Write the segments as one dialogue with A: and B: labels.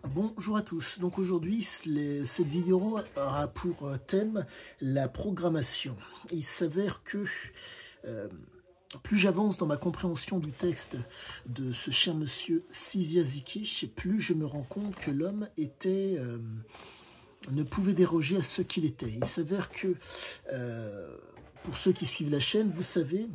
A: Bonjour à tous. Donc aujourd'hui, cette vidéo aura pour thème la programmation. Il s'avère que euh, plus j'avance dans ma compréhension du texte de ce cher monsieur Siziaziki, plus je me rends compte que l'homme ne pouvait déroger à ce qu'il était. Il s'avère que, pour ceux qui suivent la chaîne, vous savez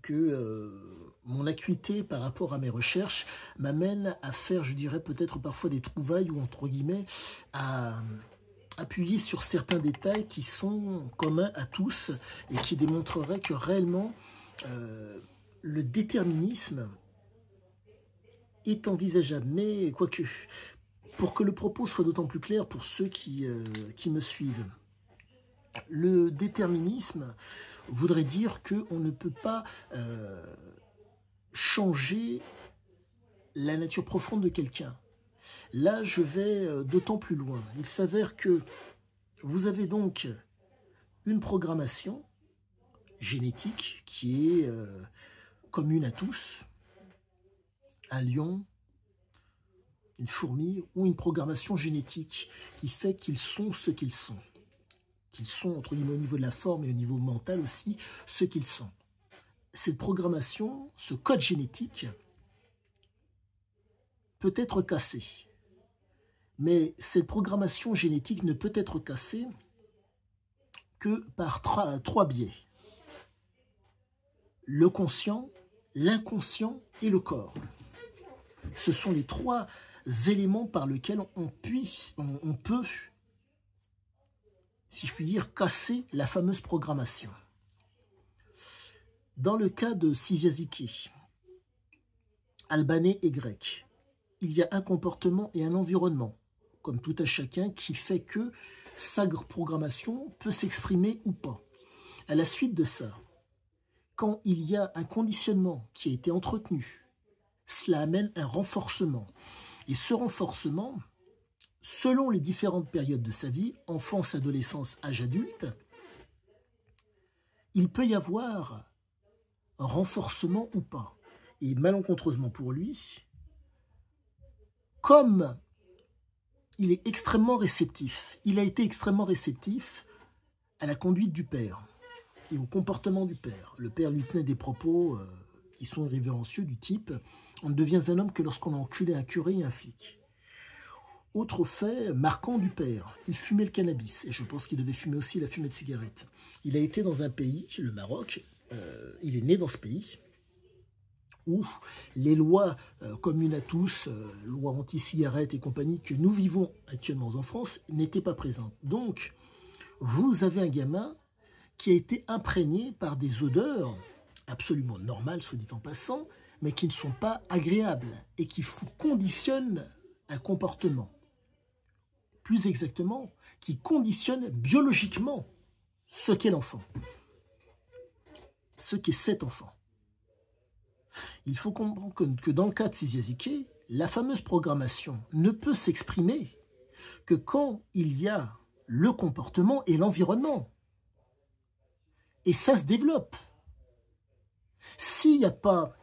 A: que mon acuité par rapport à mes recherches m'amène à faire, je dirais peut-être parfois des trouvailles ou entre guillemets, à appuyer sur certains détails qui sont communs à tous et qui démontreraient que réellement le déterminisme est envisageable. Mais quoique, pour que le propos soit d'autant plus clair pour ceux qui me suivent, le déterminisme voudrait dire qu'on ne peut pas changer la nature profonde de quelqu'un. Là, je vais d'autant plus loin. Il s'avère que vous avez donc une programmation génétique qui est commune à tous, un lion, une fourmi, ou une programmation génétique qui fait qu'ils sont ce qu'ils sont entre guillemets au niveau de la forme et au niveau mental aussi, ce qu'ils sont. Cette programmation, ce code génétique, peut être cassé. Mais cette programmation génétique ne peut être cassée que par trois biais. Le conscient, l'inconscient et le corps. Ce sont les trois éléments par lesquels on peut, si je puis dire, casser la fameuse programmation. Dans le cas de Siziaziki, albanais et grec, il y a un comportement et un environnement, comme tout à chacun, qui fait que sa programmation peut s'exprimer ou pas. À la suite de ça, quand il y a un conditionnement qui a été entretenu, cela amène un renforcement. Et ce renforcement, selon les différentes périodes de sa vie, enfance, adolescence, âge adulte, il peut y avoir un renforcement ou pas. Et malencontreusement pour lui, comme il est extrêmement réceptif, il a été extrêmement réceptif à la conduite du père et au comportement du père. Le père lui tenait des propos qui sont révérencieux du type « On ne devient un homme que lorsqu'on a enculé un curé et un flic ». Autre fait marquant du père, il fumait le cannabis, et je pense qu'il devait fumer aussi la fumée de cigarette. Il a été dans un pays, le Maroc, il est né dans ce pays, où les lois communes à tous, lois anti-cigarettes et compagnie, que nous vivons actuellement en France, n'étaient pas présentes. Donc, vous avez un gamin qui a été imprégné par des odeurs absolument normales, soit dit en passant, mais qui ne sont pas agréables et qui conditionnent un comportement. Plus exactement, qui conditionnent biologiquement ce qu'est l'enfant, ce qu'est cet enfant. Il faut comprendre que dans le cas de Siziaziki, la fameuse programmation ne peut s'exprimer que quand il y a le comportement et l'environnement. Et ça se développe. S'il n'y a pas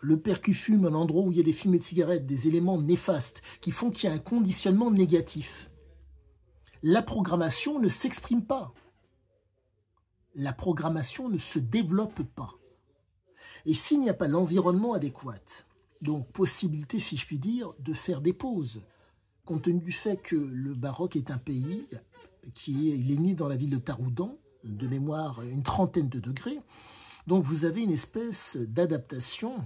A: le père qui fume, un endroit où il y a des fumées de cigarettes, des éléments néfastes qui font qu'il y a un conditionnement négatif, la programmation ne s'exprime pas. La programmation ne se développe pas. Et s'il n'y a pas l'environnement adéquat, donc possibilité, si je puis dire, de faire des pauses, compte tenu du fait que le Maroc est un pays il est né dans la ville de Taroudan, de mémoire une trentaine de degrés, donc vous avez une espèce d'adaptation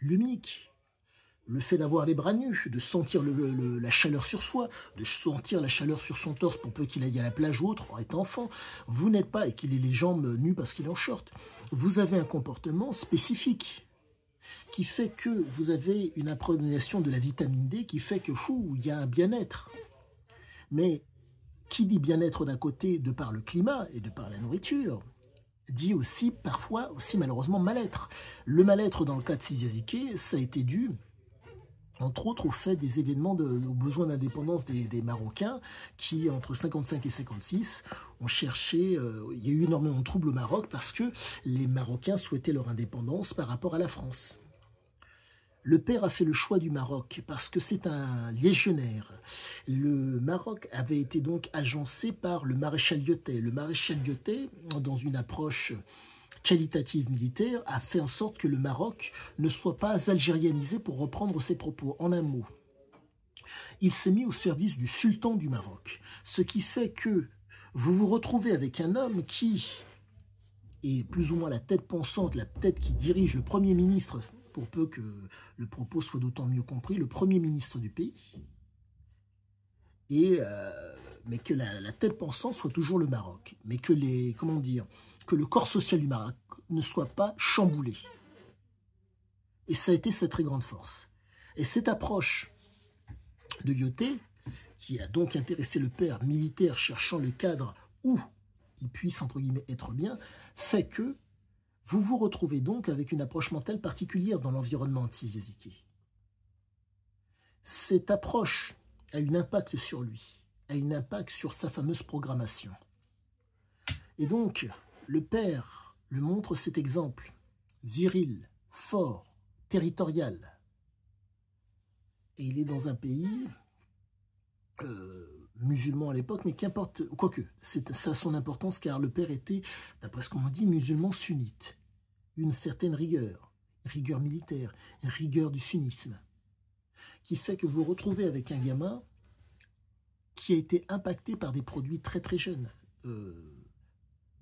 A: lumique. Le fait d'avoir les bras nus, de sentir la chaleur sur soi, de sentir la chaleur sur son torse pour peu qu'il aille à la plage ou autre, en étant enfant, vous n'êtes pas, et qu'il ait les jambes nues parce qu'il est en short, vous avez un comportement spécifique qui fait que vous avez une imprégnation de la vitamine D qui fait que, il y a un bien-être. Mais qui dit bien-être d'un côté de par le climat et de par la nourriture, dit aussi parfois, malheureusement, mal-être. Le mal-être dans le cas de Siziaziki, ça a été dû entre autres au fait des événements aux besoins d'indépendance des Marocains qui, entre 55 et 56, ont cherché, il y a eu énormément de troubles au Maroc parce que les Marocains souhaitaient leur indépendance par rapport à la France. Le père a fait le choix du Maroc parce que c'est un légionnaire. Le Maroc avait été donc agencé par le maréchal Lyotet. Le maréchal Lyotet, dans une approche qualitative militaire, a fait en sorte que le Maroc ne soit pas algérianisé, pour reprendre ses propos. En un mot, il s'est mis au service du sultan du Maroc. Ce qui fait que vous vous retrouvez avec un homme qui est plus ou moins la tête pensante, la tête qui dirige le Premier ministre, pour peu que le propos soit d'autant mieux compris, le Premier ministre du pays, mais que la tête pensante soit toujours le Maroc, mais que que le corps social du Maroc ne soit pas chamboulé. Et ça a été sa très grande force. Et cette approche de Lyotet, qui a donc intéressé le père militaire cherchant le cadre où il puisse, entre guillemets, être bien, fait que vous vous retrouvez donc avec une approche mentale particulière dans l'environnement anti-Yaziki. Cette approche a un impact sur lui, a un impact sur sa fameuse programmation. Et donc, le père lui montre cet exemple viril, fort, territorial. Et il est dans un pays musulman à l'époque, mais qu'importe, quoique, ça a son importance car le père était, d'après ce qu'on m'a dit, musulman sunnite. Une certaine rigueur militaire, une rigueur du sunnisme, qui fait que vous vous retrouvez avec un gamin qui a été impacté par des produits très très jeunes.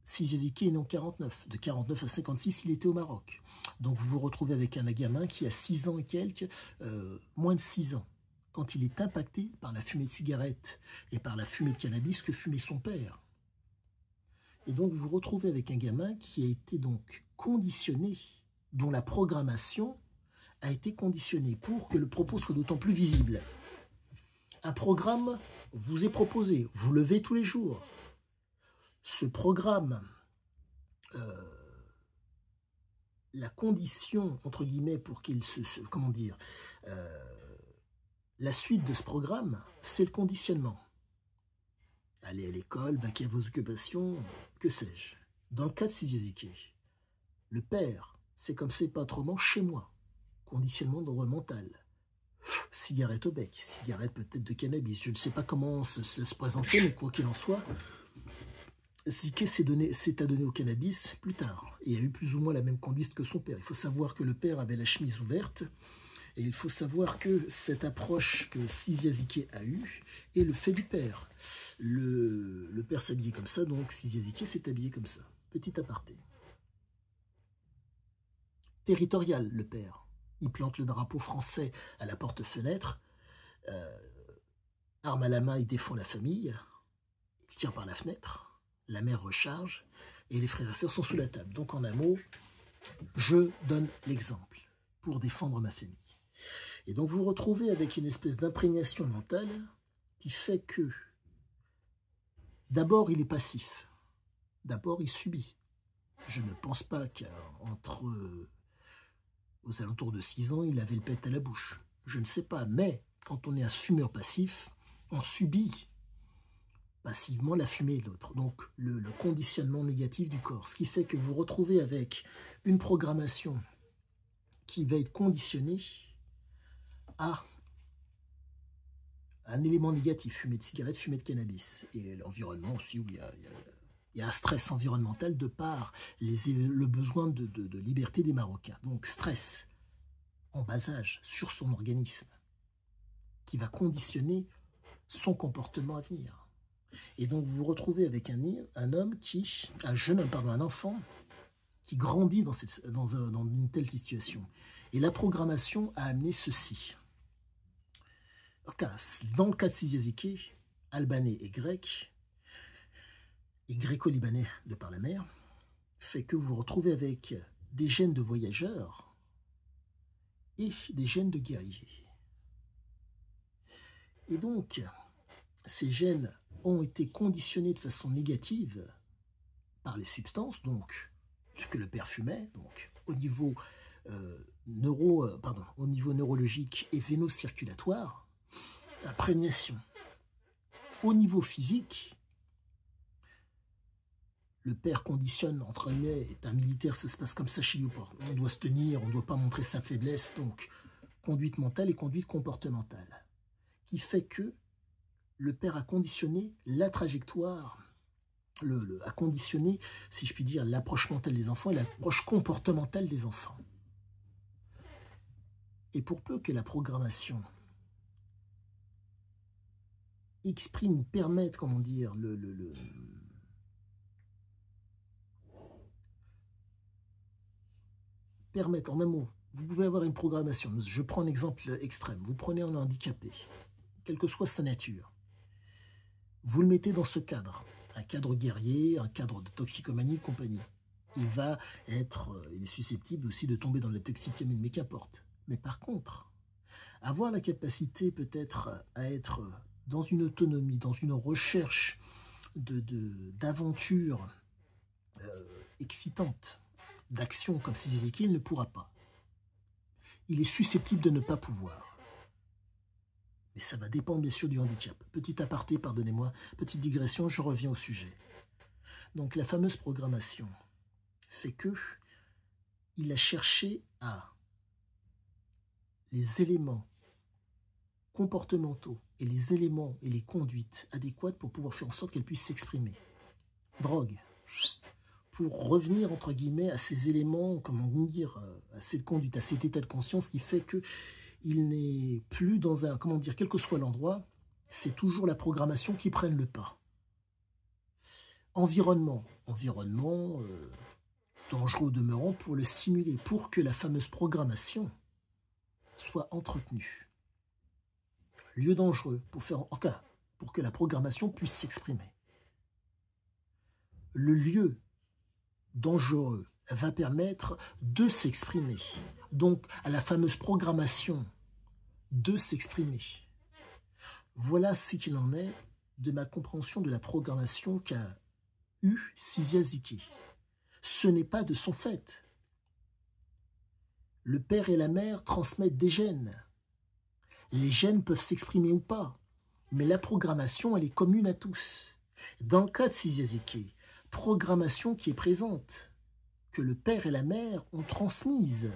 A: Yaziki est né en 49. De 49 à 56, il était au Maroc. Donc vous vous retrouvez avec un gamin qui a 6 ans et quelques, moins de 6 ans, quand il est impacté par la fumée de cigarette et par la fumée de cannabis que fumait son père. Et donc vous vous retrouvez avec un gamin qui a été donc conditionné, dont la programmation a été conditionnée pour que le propos soit d'autant plus visible. Un programme vous est proposé, vous levez tous les jours. Ce programme, la condition, entre guillemets, pour qu'il comment dire, la suite de ce programme, c'est le conditionnement. Aller à l'école, vaquer à vos occupations, que sais-je. Dans le cas de Yaziki, le père, c'est comme c'est pas autrement chez moi. Conditionnement d'ordre mental. Cigarette au bec, cigarette peut-être de cannabis. Je ne sais pas comment cela se présentait, mais quoi qu'il en soit, Yaziki s'est adonné au cannabis plus tard et a eu plus ou moins la même conduite que son père. Il faut savoir que le père avait la chemise ouverte et il faut savoir que cette approche que Yaziki a eue est le fait du père. Le père s'habillait comme ça, donc Yaziki s'est habillé comme ça. Petit aparté. Territorial, le père. Il plante le drapeau français à la porte-fenêtre. Arme à la main, il défend la famille. Il tire par la fenêtre. La mère recharge. Et les frères et sœurs sont sous la table. Donc, en un mot, je donne l'exemple pour défendre ma famille. Et donc, vous vous retrouvez avec une espèce d'imprégnation mentale qui fait que, d'abord, il est passif. D'abord, il subit. Je ne pense pas qu'entre... aux alentours de 6 ans, il avait le pet à la bouche. Je ne sais pas, mais quand on est un fumeur passif, on subit passivement la fumée de l'autre. Donc, le conditionnement négatif du corps. Ce qui fait que vous vous retrouvez avec une programmation qui va être conditionnée à un élément négatif, fumée de cigarette, fumée de cannabis. Et l'environnement aussi, où il y a un stress environnemental de par le besoin de liberté des Marocains. Donc stress en bas âge sur son organisme qui va conditionner son comportement à venir. Et donc vous vous retrouvez avec un enfant qui grandit dans une telle situation. Et la programmation a amené ceci. Dans le cas de Yaziki, albanais et grec, et gréco-libanais de par la mer, fait que vous vous retrouvez avec des gènes de voyageurs et des gènes de guerriers. Et donc, ces gènes ont été conditionnés de façon négative par les substances, donc ce que le père fumait, donc au niveau neurologique et véno-circulatoire, imprégnation. Au niveau physique, le père conditionne, entre guillemets, est un militaire, ça se passe comme ça chez lui. On doit se tenir, on ne doit pas montrer sa faiblesse, donc conduite mentale et conduite comportementale, qui fait que le père a conditionné la trajectoire, a conditionné, si je puis dire, l'approche mentale des enfants et l'approche comportementale des enfants. Et pour peu que la programmation exprime ou permette, comment dire, permettre, en un mot, vous pouvez avoir une programmation. Je prends un exemple extrême. Vous prenez un handicapé, quelle que soit sa nature. Vous le mettez dans ce cadre, un cadre guerrier, un cadre de toxicomanie et compagnie. Il est susceptible aussi de tomber dans la toxicomanie, mais qu'importe. Mais par contre, avoir la capacité peut-être à être dans une autonomie, dans une recherche d'aventure excitante, d'action comme Ézéchiel, il ne pourra pas. Il est susceptible de ne pas pouvoir. Mais ça va dépendre bien sûr du handicap. Petit aparté, pardonnez-moi, petite digression, je reviens au sujet. Donc la fameuse programmation fait que il a cherché à les éléments comportementaux et les éléments et les conduites adéquates pour pouvoir faire en sorte qu'elle puisse s'exprimer. Drogue, pour revenir entre guillemets à ces éléments, comment dire, à cette conduite, à cet état de conscience qui fait que il n'est plus dans un, comment dire, quel que soit l'endroit, c'est toujours la programmation qui prenne le pas. Environnement dangereux au demeurant pour le stimuler, pour que la fameuse programmation soit entretenue. Lieu dangereux pour que la programmation puisse s'exprimer. Le lieu dangereux va permettre de s'exprimer. Donc, à la fameuse programmation de s'exprimer. Voilà ce qu'il en est de ma compréhension de la programmation qu'a eue Sizia-Ziki. Ce n'est pas de son fait. Le père et la mère transmettent des gènes. Les gènes peuvent s'exprimer ou pas, mais la programmation, elle est commune à tous. Dans le cas de Sizia-Ziki, programmation qui est présente, que le père et la mère ont transmise.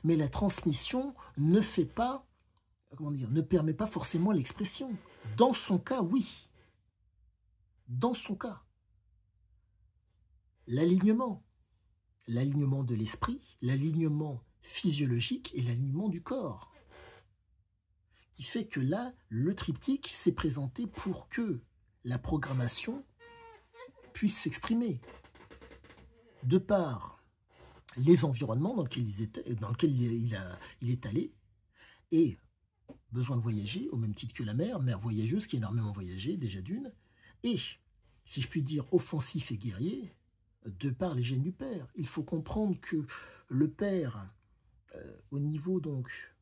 A: Mais la transmission ne fait pas, comment dire, ne permet pas forcément l'expression. Dans son cas, oui. Dans son cas. L'alignement de l'esprit, l'alignement physiologique et l'alignement du corps. Qui fait que là, le triptyque s'est présenté pour que la programmation puisse s'exprimer. De par les environnements dans lesquels il est allé, et besoin de voyager, au même titre que la mère voyageuse qui a énormément voyagé, déjà d'une, et, si je puis dire, offensif et guerrier, de par les gènes du père. Il faut comprendre que le père, au niveau donc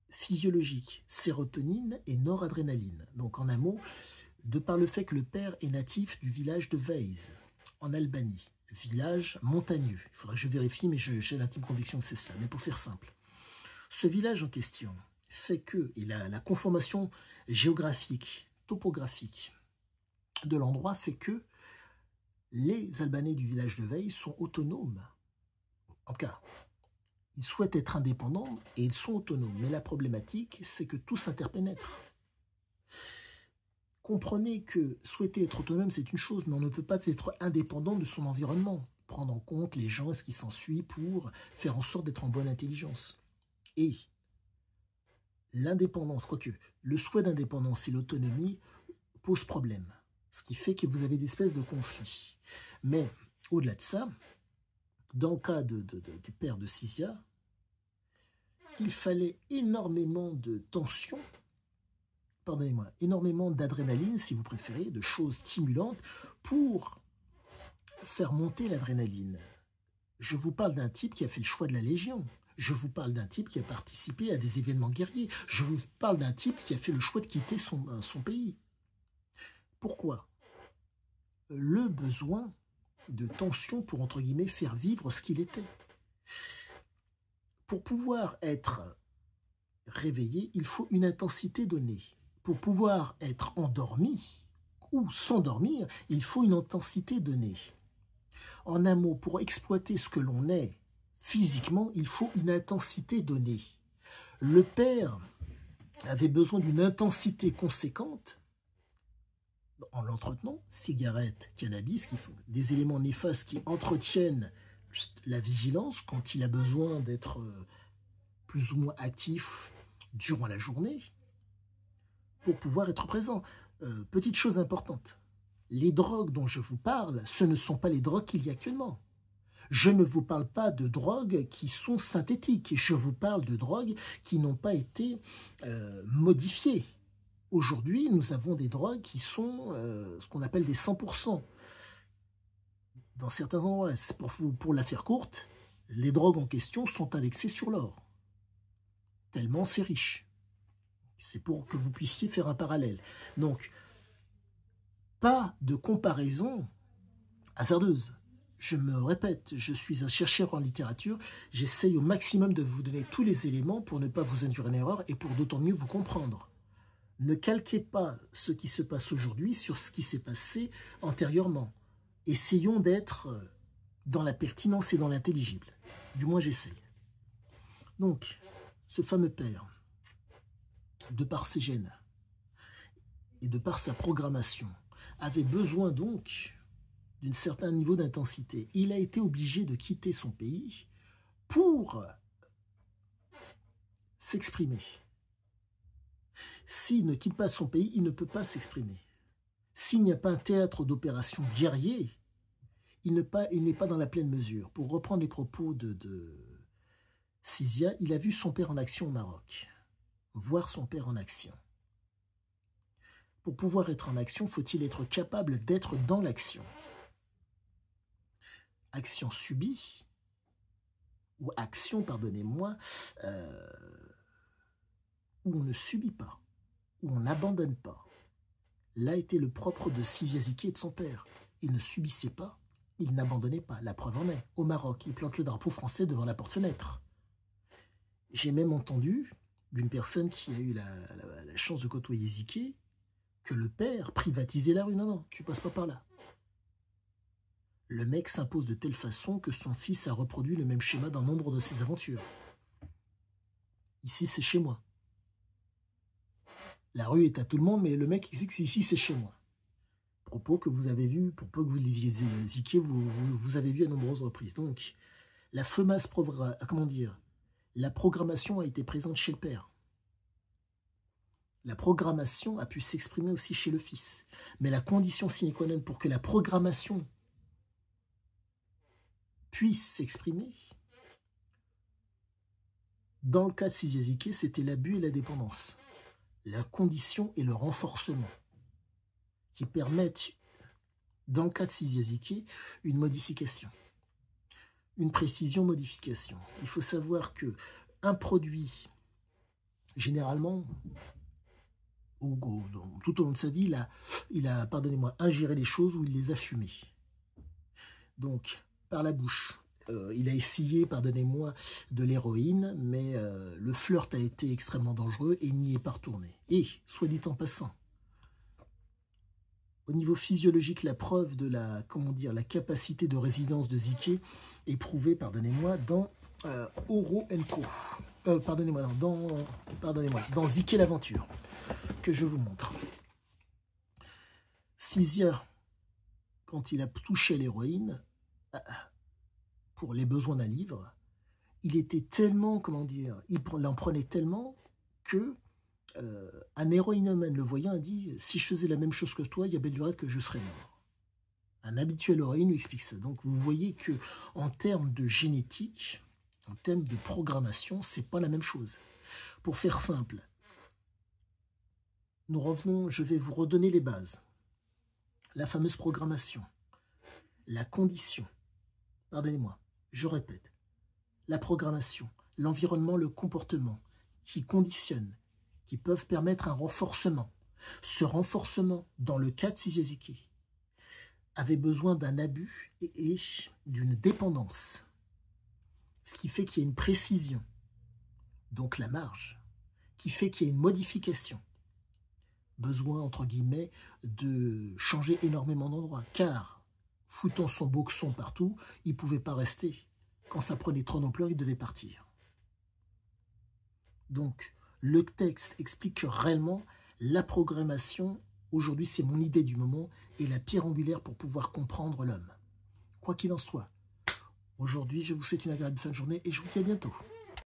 A: physiologique, sérotonine et noradrénaline. Donc en un mot, de par le fait que le père est natif du village de Veiz, en Albanie, village montagneux. Il faudrait que je vérifie, mais j'ai l'intime conviction que c'est cela. Mais pour faire simple, ce village en question fait que, et la conformation géographique, topographique de l'endroit fait que les Albanais du village de Veiz sont autonomes. En tout cas, ils souhaitent être indépendants et ils sont autonomes. Mais la problématique, c'est que tout s'interpénètre. Comprenez que souhaiter être autonome, c'est une chose, mais on ne peut pas être indépendant de son environnement. Prendre en compte les gens, ce qui s'ensuit pour faire en sorte d'être en bonne intelligence. Et l'indépendance, quoique le souhait d'indépendance et l'autonomie posent problème. Ce qui fait que vous avez des espèces de conflits. Mais au-delà de ça, dans le cas du père de Sizia, il fallait énormément de tension, pardonnez-moi, énormément d'adrénaline, si vous préférez, de choses stimulantes pour faire monter l'adrénaline. Je vous parle d'un type qui a fait le choix de la Légion. Je vous parle d'un type qui a participé à des événements guerriers. Je vous parle d'un type qui a fait le choix de quitter son pays. Pourquoi? Le besoin de tension pour, entre guillemets, faire vivre ce qu'il était. Pour pouvoir être réveillé, il faut une intensité donnée. Pour pouvoir être endormi ou s'endormir, il faut une intensité donnée. En un mot, pour exploiter ce que l'on est physiquement, il faut une intensité donnée. Le père avait besoin d'une intensité conséquente en l'entretenant, cigarettes, cannabis, qui font des éléments néfastes qui entretiennent la vigilance quand il a besoin d'être plus ou moins actif durant la journée pour pouvoir être présent. Petite chose importante, les drogues dont je vous parle, ce ne sont pas les drogues qu'il y a actuellement. Je ne vous parle pas de drogues qui sont synthétiques, je vous parle de drogues qui n'ont pas été modifiées. Aujourd'hui, nous avons des drogues qui sont ce qu'on appelle des 100%. Dans certains endroits, pour la faire courte, les drogues en question sont indexées sur l'or. Tellement c'est riche. C'est pour que vous puissiez faire un parallèle. Donc, pas de comparaison hasardeuse. Je me répète, je suis un chercheur en littérature, j'essaye au maximum de vous donner tous les éléments pour ne pas vous induire en erreur et pour d'autant mieux vous comprendre. Ne calquez pas ce qui se passe aujourd'hui sur ce qui s'est passé antérieurement. Essayons d'être dans la pertinence et dans l'intelligible. Du moins, j'essaye. Donc, ce fameux père, de par ses gènes et de par sa programmation, avait besoin donc d'un certain niveau d'intensité. Il a été obligé de quitter son pays pour s'exprimer. S'il ne quitte pas son pays, il ne peut pas s'exprimer. S'il n'y a pas un théâtre d'opération guerrier, il n'est pas dans la pleine mesure. Pour reprendre les propos de Sizia, il a vu son père en action au Maroc. Voir son père en action. Pour pouvoir être en action, faut-il être capable d'être dans l'action. Action subie, ou action, pardonnez-moi, où on ne subit pas, où on n'abandonne pas. Là était le propre de Sizia Ziké et de son père. Il ne subissait pas, il n'abandonnait pas. La preuve en est. Au Maroc, il plante le drapeau français devant la porte-fenêtre. J'ai même entendu d'une personne qui a eu la chance de côtoyer Ziké que le père privatisait la rue. Non, non, tu passes pas par là. Le mec s'impose de telle façon que son fils a reproduit le même schéma dans nombre de ses aventures. Ici, c'est chez moi. La rue est à tout le monde, mais le mec il dit que ici, c'est chez moi. Propos que vous avez vu, pour peu que vous lisiez Ziké, vous avez vu à nombreuses reprises. Donc, la FEMAS, comment dire, la programmation a été présente chez le père. La programmation a pu s'exprimer aussi chez le fils. Mais la condition sine qua non pour que la programmation puisse s'exprimer, dans le cas de Sizia Ziké, c'était l'abus et la dépendance. La condition et le renforcement qui permettent, dans le cas de Sizia Ziké, une modification. Une précision-modification. Il faut savoir que un produit, généralement, tout au long de sa vie, il a pardonnez-moi, ingéré les choses ou il les a fumées. Donc, par la bouche, il a essayé, pardonnez-moi, de l'héroïne, mais le flirt a été extrêmement dangereux et n'y est pas retourné. Et, soit dit en passant, au niveau physiologique, la preuve de la capacité de résilience de Ziké est prouvée, pardonnez-moi, dans Oro Co. Pardonnez-moi, dans Ziké l'aventure, que je vous montre. Sizia, quand il a touché l'héroïne, pour les besoins d'un livre, il était tellement, il en prenait tellement que un héroïnomane le voyant a dit « Si je faisais la même chose que toi, il y a belle lurette que je serais mort ». Un habituel héroïne lui explique ça. Donc vous voyez que en termes de génétique, en termes de programmation, c'est pas la même chose. Pour faire simple, nous revenons, je vais vous redonner les bases. La fameuse programmation, la condition, pardonnez-moi, je répète, la programmation, l'environnement, le comportement qui conditionnent, qui peuvent permettre un renforcement. Ce renforcement, dans le cas de Sizia Ziké, avait besoin d'un abus et d'une dépendance. Ce qui fait qu'il y a une précision, donc la marge, qui fait qu'il y a une modification. Besoin, entre guillemets, de changer énormément d'endroits. Car, foutant son boxon partout, il ne pouvait pas rester. Quand ça prenait trop d'ampleur, il devait partir. Donc, le texte explique que réellement, la programmation, aujourd'hui, c'est mon idée du moment et la pierre angulaire pour pouvoir comprendre l'homme. Quoi qu'il en soit, aujourd'hui, je vous souhaite une agréable fin de journée et je vous dis à bientôt.